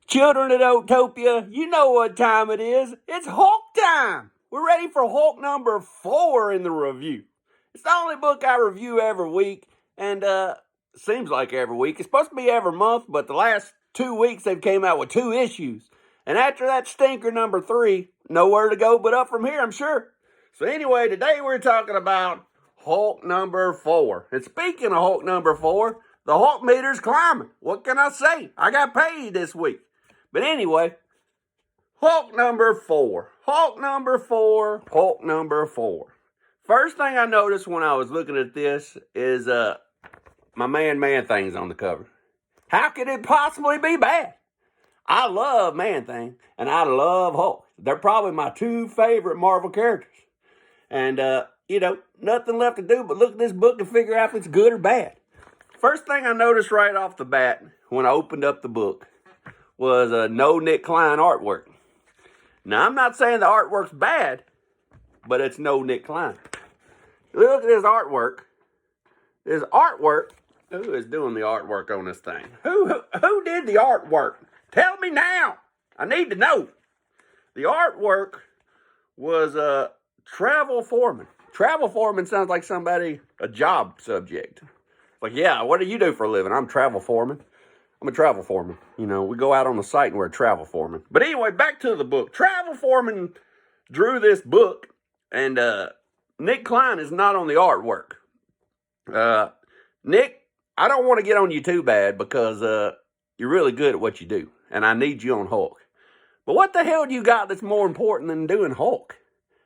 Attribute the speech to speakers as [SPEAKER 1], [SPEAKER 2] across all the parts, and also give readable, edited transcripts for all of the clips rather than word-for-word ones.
[SPEAKER 1] Children of Otopia, you know what time it is. It's Hulk time. We're ready for Hulk number 4 in the review. It's the only book I review every week, and seems like every week. It's supposed to be every month, but the last 2 weeks they've came out with 2 issues. And after that stinker number 3, nowhere to go but up from here, I'm sure. So anyway, today we're talking about Hulk number 4. And speaking of Hulk number 4, the Hulk meter's climbing. What can I say? I got paid this week. But anyway, Hulk number 4. Hulk number 4. Hulk number 4. First thing I noticed when I was looking at this is my Man-Thing's on the cover. How could it possibly be bad? I love Man-Thing, and I love Hulk. They're probably my 2 favorite Marvel characters. And, nothing left to do but look at this book and figure out if it's good or bad. First thing I noticed right off the bat when I opened up the book was no Nic Klein artwork. Now, I'm not saying the artwork's bad, but it's no Nic Klein. Look at this artwork. This artwork. Who is doing the artwork on this thing? Who did the artwork? Tell me now. I need to know. The artwork was Travel Foreman. Travel Foreman sounds like a job subject. Like, yeah, what do you do for a living? I'm Travel Foreman. I'm a travel foreman. We go out on the site and we're a travel foreman. But anyway, back to the book. Travel Foreman drew this book, and Nic Klein is not on the artwork. Nick, I don't want to get on you too bad because you're really good at what you do, and I need you on Hulk. But what the hell do you got that's more important than doing Hulk?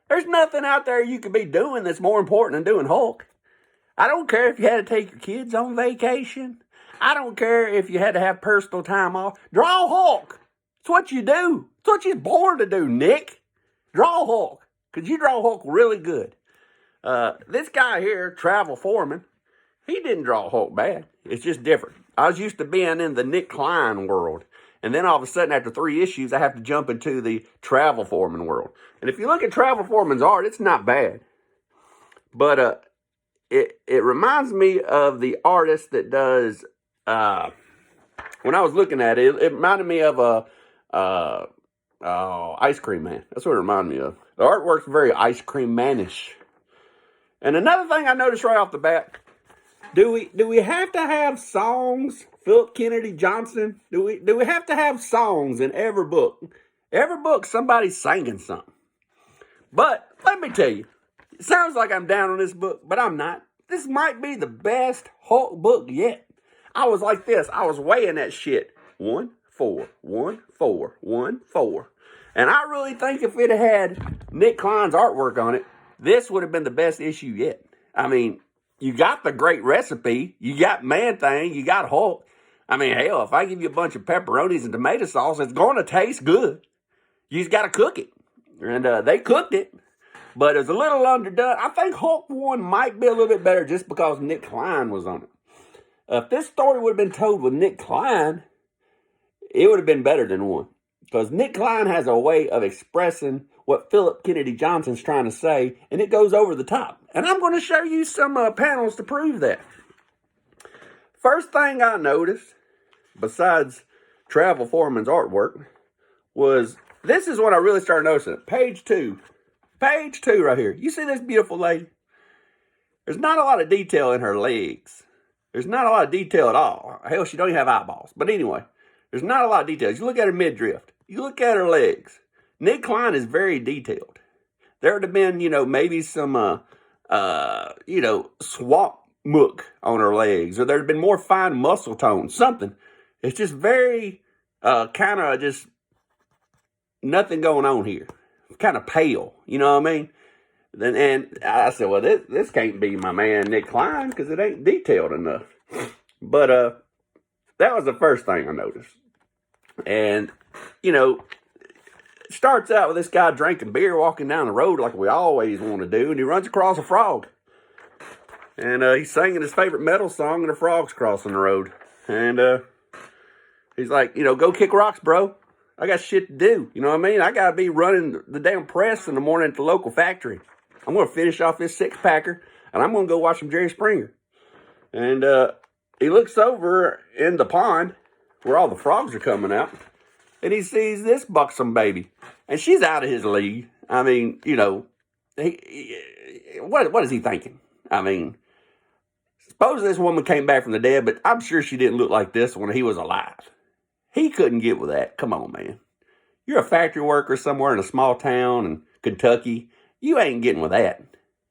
[SPEAKER 1] There's nothing out there you could be doing that's more important than doing Hulk. I don't care if you had to take your kids on vacation. I don't care if you had to have personal time off. Draw Hulk. It's what you do. It's what you're born to do, Nick. Draw Hulk. Because you draw Hulk really good. This guy here, Travel Foreman, he didn't draw Hulk bad. It's just different. I was used to being in the Nic Klein world. And then all of a sudden, after 3 issues, I have to jump into the Travel Foreman world. And if you look at Travel Foreman's art, it's not bad. But it reminds me of the artist that does... when I was looking at it, it reminded me of Ice Cream Man. That's what it reminded me of. The artwork's very Ice Cream Man-ish. And another thing I noticed right off the bat, do we have to have songs, Philip Kennedy Johnson? Do we have to have songs in every book? Every book, somebody's singing something. But let me tell you, it sounds like I'm down on this book, but I'm not. This might be the best Hulk book yet. I was like this. I was weighing that shit. 1, 4, 1, 4, 1, 4. And I really think if it had Nic Klein's artwork on it, this would have been the best issue yet. I mean, you got the great recipe. You got Man-Thing. You got Hulk. I mean, hell, if I give you a bunch of pepperonis and tomato sauce, it's going to taste good. You just got to cook it. And they cooked it. But it was a little underdone. I think Hulk 1 might be a little bit better just because Nic Klein was on it. If this story would have been told with Nic Klein, it would have been better than 1. Because Nic Klein has a way of expressing what Philip Kennedy Johnson's trying to say, and it goes over the top. And I'm going to show you some panels to prove that. First thing I noticed, besides Travel Foreman's artwork, was this is when I really started noticing it. Page 2. Page 2 right here. You see this beautiful lady? There's not a lot of detail in her legs. There's not a lot of detail at all. Hell, she don't even have eyeballs. But anyway, there's not a lot of details. You look at her midriff. You look at her legs. Nic Klein is very detailed. There would have been, maybe some, swamp muck on her legs. Or there would have been more fine muscle tone. Something. It's just very, kind of just nothing going on here. Kind of pale. You know what I mean? And I said, well, this can't be my man Nic Klein because it ain't detailed enough. But that was the first thing I noticed. And, it starts out with this guy drinking beer, walking down the road like we always want to do, and he runs across a frog. And he's singing his favorite metal song, and the frog's crossing the road. And he's like, go kick rocks, bro. I got shit to do. You know what I mean? I got to be running the damn press in the morning at the local factory. I'm going to finish off this 6-packer, and I'm going to go watch some Jerry Springer. And he looks over in the pond where all the frogs are coming out. and he sees this buxom baby, and she's out of his league. I mean, you know, what is he thinking? I mean, suppose this woman came back from the dead, but I'm sure she didn't look like this when he was alive. He couldn't get with that. Come on, man. You're a factory worker somewhere in a small town in Kentucky. You ain't getting with that.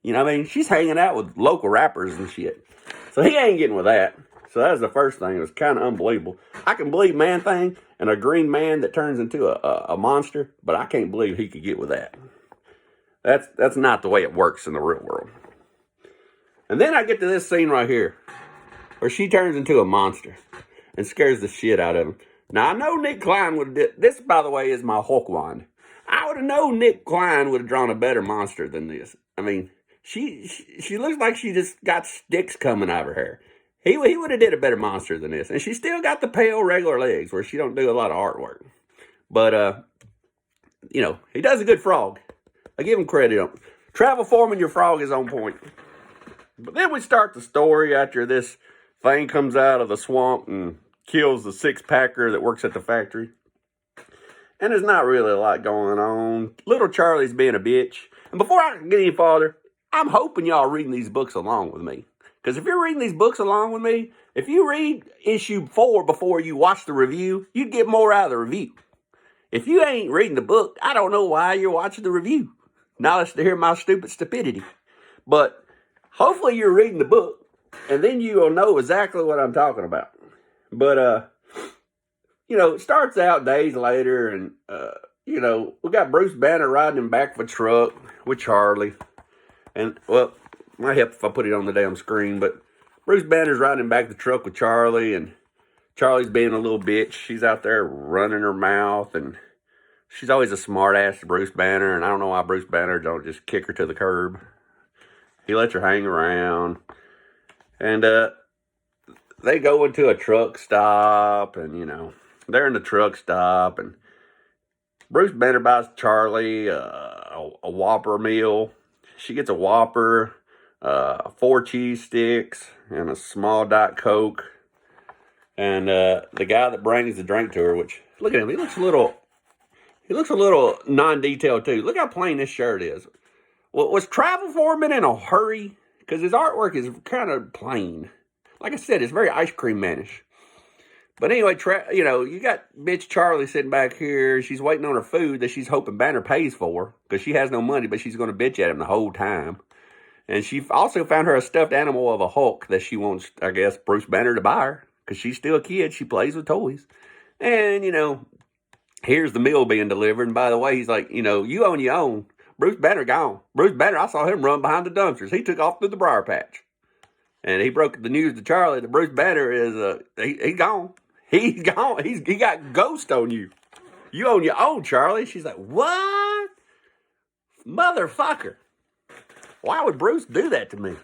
[SPEAKER 1] You know what I mean? She's hanging out with local rappers and shit. So he ain't getting with that. So that was the first thing. It was kind of unbelievable. I can believe Man-Thing and a green man that turns into a monster, but I can't believe he could get with that. That's not the way it works in the real world. And then I get to this scene right here, where she turns into a monster and scares the shit out of him. Now, I know Nick Klein would have did... This, by the way, is my Hulk wand. I would have known Nick Klein would have drawn a better monster than this. I mean, she looks like she just got sticks coming out of her hair. He would have did a better monster than this. And she still got the pale, regular legs where she don't do a lot of artwork. But, you know, he does a good frog. I give him credit on it. Travel Foreman, your frog is on point. But then we start the story after this thing comes out of the swamp and kills the six-packer that works at the factory. And there's not really a lot going on. Little Charlie's being a bitch. And before I can get any farther, I'm hoping y'all are reading these books along with me. Because if you're reading these books along with me, if you read issue 4 before you watch the review, you'd get more out of the review. If you ain't reading the book, I don't know why you're watching the review. Not to hear my stupidity. But hopefully you're reading the book, and then you'll know exactly what I'm talking about. But, you know, it starts out days later, and, you know, we got Bruce Banner riding in back of a truck with Charlie. And, well, might help if I put it on the damn screen, but Bruce Banner's riding in back of the truck with Charlie, and Charlie's being a little bitch. She's out there running her mouth, and she's always a smart ass to Bruce Banner, and I don't know why Bruce Banner don't just kick her to the curb. He lets her hang around. And they go into a truck stop, and, you know, they're in the truck stop, and Bruce Banner buys Charlie a Whopper meal. She gets a Whopper, 4 cheese sticks, and a small Diet Coke. And the guy that brings the drink to her, which, look at him, he looks a little non-detailed too. Look how plain this shirt is. Well, was Travel Foreman in a hurry? Because his artwork is kind of plain. Like I said, it's very ice cream manish. But anyway, you know, you got bitch Charlie sitting back here. She's waiting on her food that she's hoping Banner pays for. Because she has no money, but she's going to bitch at him the whole time. And she also found her a stuffed animal of a Hulk that she wants, I guess, Bruce Banner to buy her. Because she's still a kid. She plays with toys. And, you know, here's the meal being delivered. And by the way, he's like, you know, you own your own. Bruce Banner gone. Bruce Banner, I saw him run behind the dumpsters. He took off through the briar patch. And he broke the news to Charlie that Bruce Banner is, he's gone. He's gone. He got ghost on you. You own your own, Charlie. She's like, what? Motherfucker. Why would Bruce do that to me?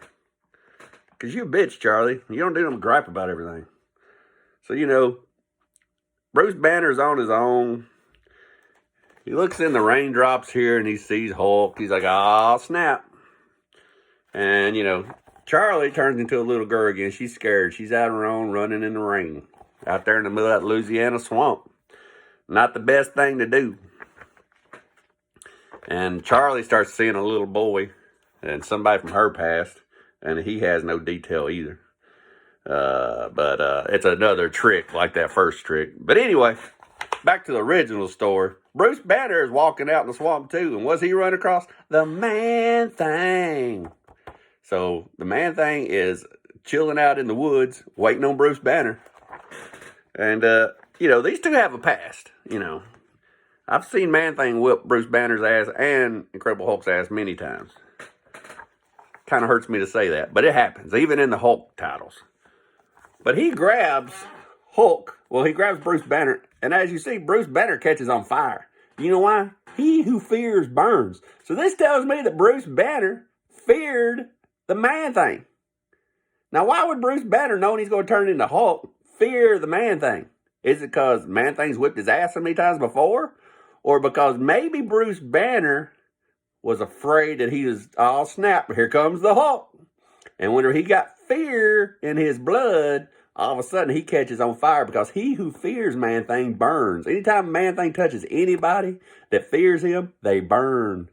[SPEAKER 1] Because you're a bitch, Charlie. You don't do no gripe about everything. So, you know, Bruce Banner's on his own. He looks in the raindrops here and he sees Hulk. He's like, oh, snap. And, you know, Charlie turns into a little girl again. She's scared. She's out on her own running in the rain. Out there in the middle of that Louisiana swamp. Not the best thing to do. And Charlie starts seeing a little boy and somebody from her past. And he has no detail either. But it's another trick like that first trick. But anyway, back to the original story. Bruce Banner is walking out in the swamp too. And what's he run across? The Man-Thing. So the Man-Thing is chilling out in the woods, waiting on Bruce Banner. And, you know, these two have a past, you know. I've seen Man-Thing whip Bruce Banner's ass and Incredible Hulk's ass many times. Kind of hurts me to say that, but it happens, even in the Hulk titles. But he grabs Hulk, well, he grabs Bruce Banner, and as you see, Bruce Banner catches on fire. You know why? He who fears burns. So this tells me that Bruce Banner feared the Man-Thing. Now, why would Bruce Banner, knowing he's going to turn into Hulk, fear the Man-Thing? Is it because Man-Thing's whipped his ass so many times before? Or because maybe Bruce Banner was afraid that he was, oh snap, here comes the Hulk. And when he got fear in his blood, all of a sudden he catches on fire because he who fears Man-Thing burns. Anytime Man-Thing touches anybody that fears him, they burn.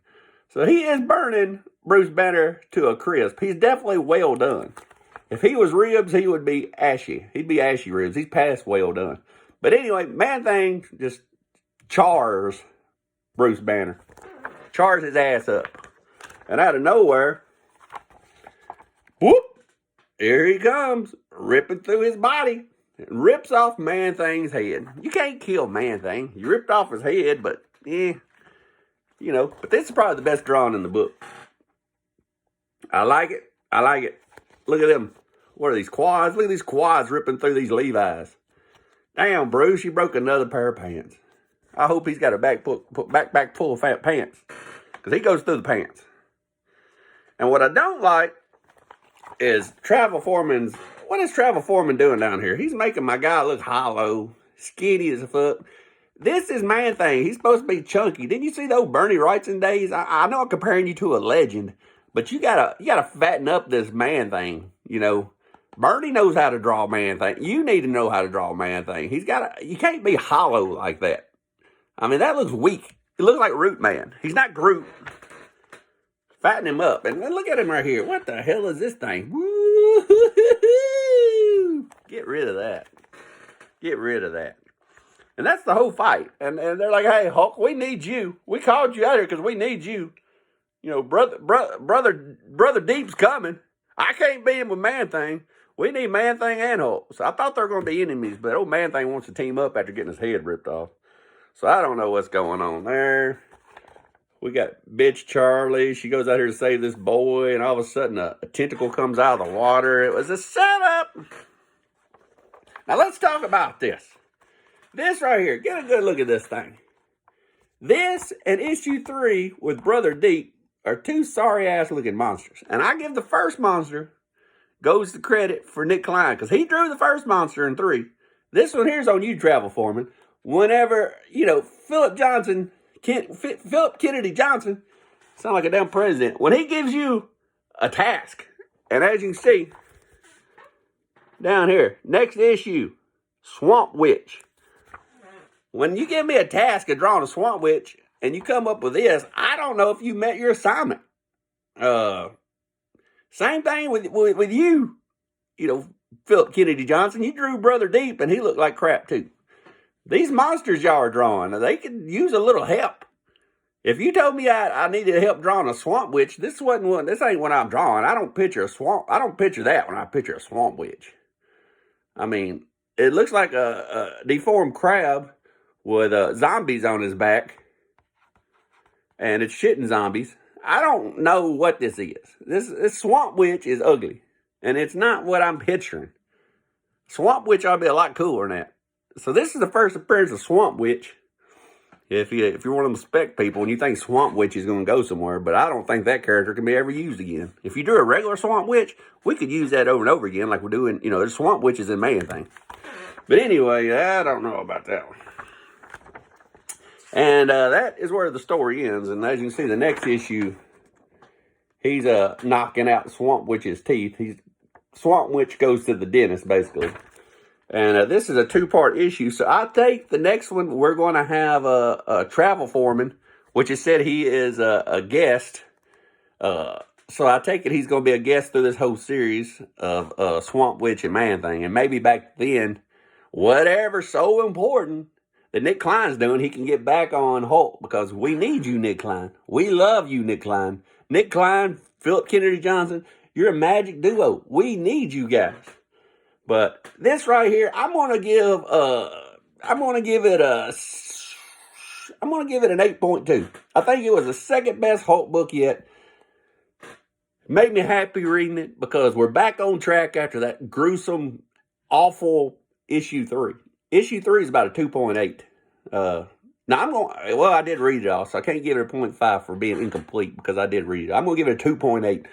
[SPEAKER 1] So he is burning Bruce Banner to a crisp. He's definitely well done. If he was ribs, he would be ashy. He'd be ashy ribs. He's past well done. But anyway, Man-Thing just chars Bruce Banner. Chars his ass up. And out of nowhere, whoop, here he comes, ripping through his body. And rips off Man-Thing's head. You can't kill Man-Thing. You ripped off his head, but, but this is probably the best drawing in the book. I like it. I like it. Look at them. What are these quads? Look at these quads ripping through these Levi's. Damn, Bruce, you broke another pair of pants. I hope he's got a backpack full of fat pants. Because he goes through the pants. And what I don't like is Travel Foreman's... What is Travel Foreman doing down here? He's making my guy look hollow, skinny as a foot. This is Man-Thing. He's supposed to be chunky. Didn't you see those Bernie Wrightson days? I know I'm comparing you to a legend, but you gotta fatten up this Man-Thing. Bernie knows how to draw Man-Thing. You need to know how to draw Man-Thing. You can't be hollow like that. I mean, that looks weak. It looks like Root Man. He's not Groot. Fatten him up. And look at him right here. What the hell is this thing? Woo-hoo-hoo-hoo. Get rid of that. Get rid of that. And that's the whole fight. And they're like, hey, Hulk, we need you. We called you out here because we need you. Brother Deep's coming. I can't beat him with Man-Thing. We need Man-Thing and Hulk. So I thought they were going to be enemies, but old Man-Thing wants to team up after getting his head ripped off. So I don't know what's going on there. We got bitch Charlie. She goes out here to save this boy, and all of a sudden a tentacle comes out of the water. It was a setup. Now let's talk about this. This right here. Get a good look at this thing. This and issue 3 with Brother Deep are two sorry-ass looking monsters. And I give the first monster goes the credit for Nick Klein, because he drew the first monster in 3. This one here's on you, Travel Foreman. Whenever, Philip Kennedy Johnson, sound like a damn president, when he gives you a task, and as you can see, down here, next issue, Swamp Witch. When you give me a task of drawing a Swamp Witch, and you come up with this, I don't know if you met your assignment. Same thing with you, Philip Kennedy Johnson. You drew Brother Deep, and he looked like crap, too. These monsters y'all are drawing, they could use a little help. If you told me I needed help drawing a Swamp Witch, this ain't what I'm drawing. I don't picture that when I picture a Swamp Witch. I mean, it looks like a deformed crab with zombies on his back. And it's shitting zombies. I don't know what this is. This Swamp Witch is ugly. And it's not what I'm picturing. Swamp Witch ought to be a lot cooler than that. So this is the first appearance of Swamp Witch. If you're one of them spec people and you think Swamp Witch is going to go somewhere, but I don't think that character can be ever used again. If you do a regular Swamp Witch, we could use that over and over again like we're doing, there's Swamp Witches in Man-Thing. But anyway, I don't know about that one. And that is where the story ends. And as you can see, the next issue, he's knocking out Swamp Witch's teeth. Swamp Witch goes to the dentist, basically. And this is a 2-part issue. So I think the next one, we're going to have a Travel Foreman, which is said he is a guest. So I take it he's going to be a guest through this whole series of Swamp Witch and Man-Thing. And maybe back then, whatever's so important that Nick Klein's doing, he can get back on Hulk, because we need you, Nick Klein. We love you, Nick Klein. Nick Klein, Philip Kennedy Johnson, you're a magic duo. We need you guys. But this right here, I'm gonna give it an 8.2. I think it was the second best Hulk book yet. Made me happy reading it because we're back on track after that gruesome, awful issue 3. Issue 3 is about a 2.8. I did read it all, so I can't give it a 0.5 for being incomplete because I did read it. I'm gonna give it a 2.8.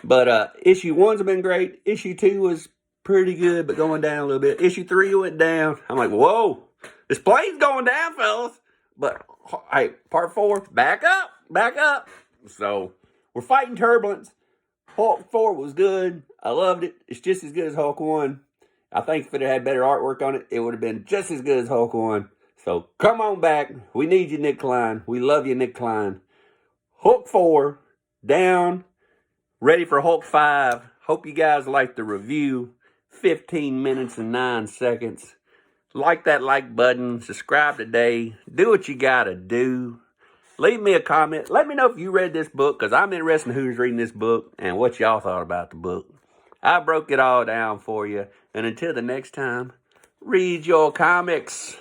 [SPEAKER 1] But issue 1's been great. Issue 2 was pretty good, but going down a little bit. Issue 3 went down. I'm like, whoa, this plane's going down, fellas. But hey, part 4, back up. So we're fighting turbulence. Hulk 4 was good. I loved it. It's just as good as Hulk 1. I think if it had better artwork on it, it would have been just as good as Hulk 1. So come on back. We need you, Nick Klein. We love you, Nick Klein. Hulk 4, down, ready for Hulk 5. Hope you guys liked the review. 15 minutes and 9 seconds. Like that like button. Subscribe today. Do what you gotta do. Leave me a comment. Let me know if you read this book, because I'm interested in who's reading this book and what y'all thought about the book. I broke it all down for you. And until the next time, read your comics.